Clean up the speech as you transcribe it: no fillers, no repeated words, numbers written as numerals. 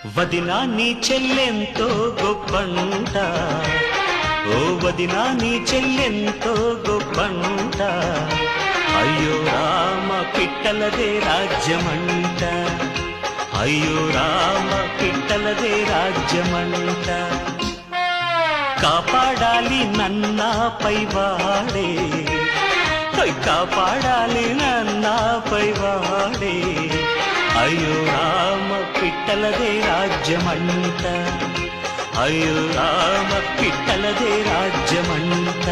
వదినా నీ చెల్లెంతో గొప్పంట, ఓ వదినా నీ చెల్లెంతో గొప్పంట, అయ్యో రామ పిట్టలదే రాజ్యమంట, అయ్యో రామ పిట్టలదే రాజ్యమంట. కాపాడాలి నన్నాపై వాడే, కాపాడాలి నన్నాపై వాడే, అయ్యో రామ పిట్టలదే రాజ్యమంట, అయ్యో రామ పిట్టలదే రాజ్యమంట.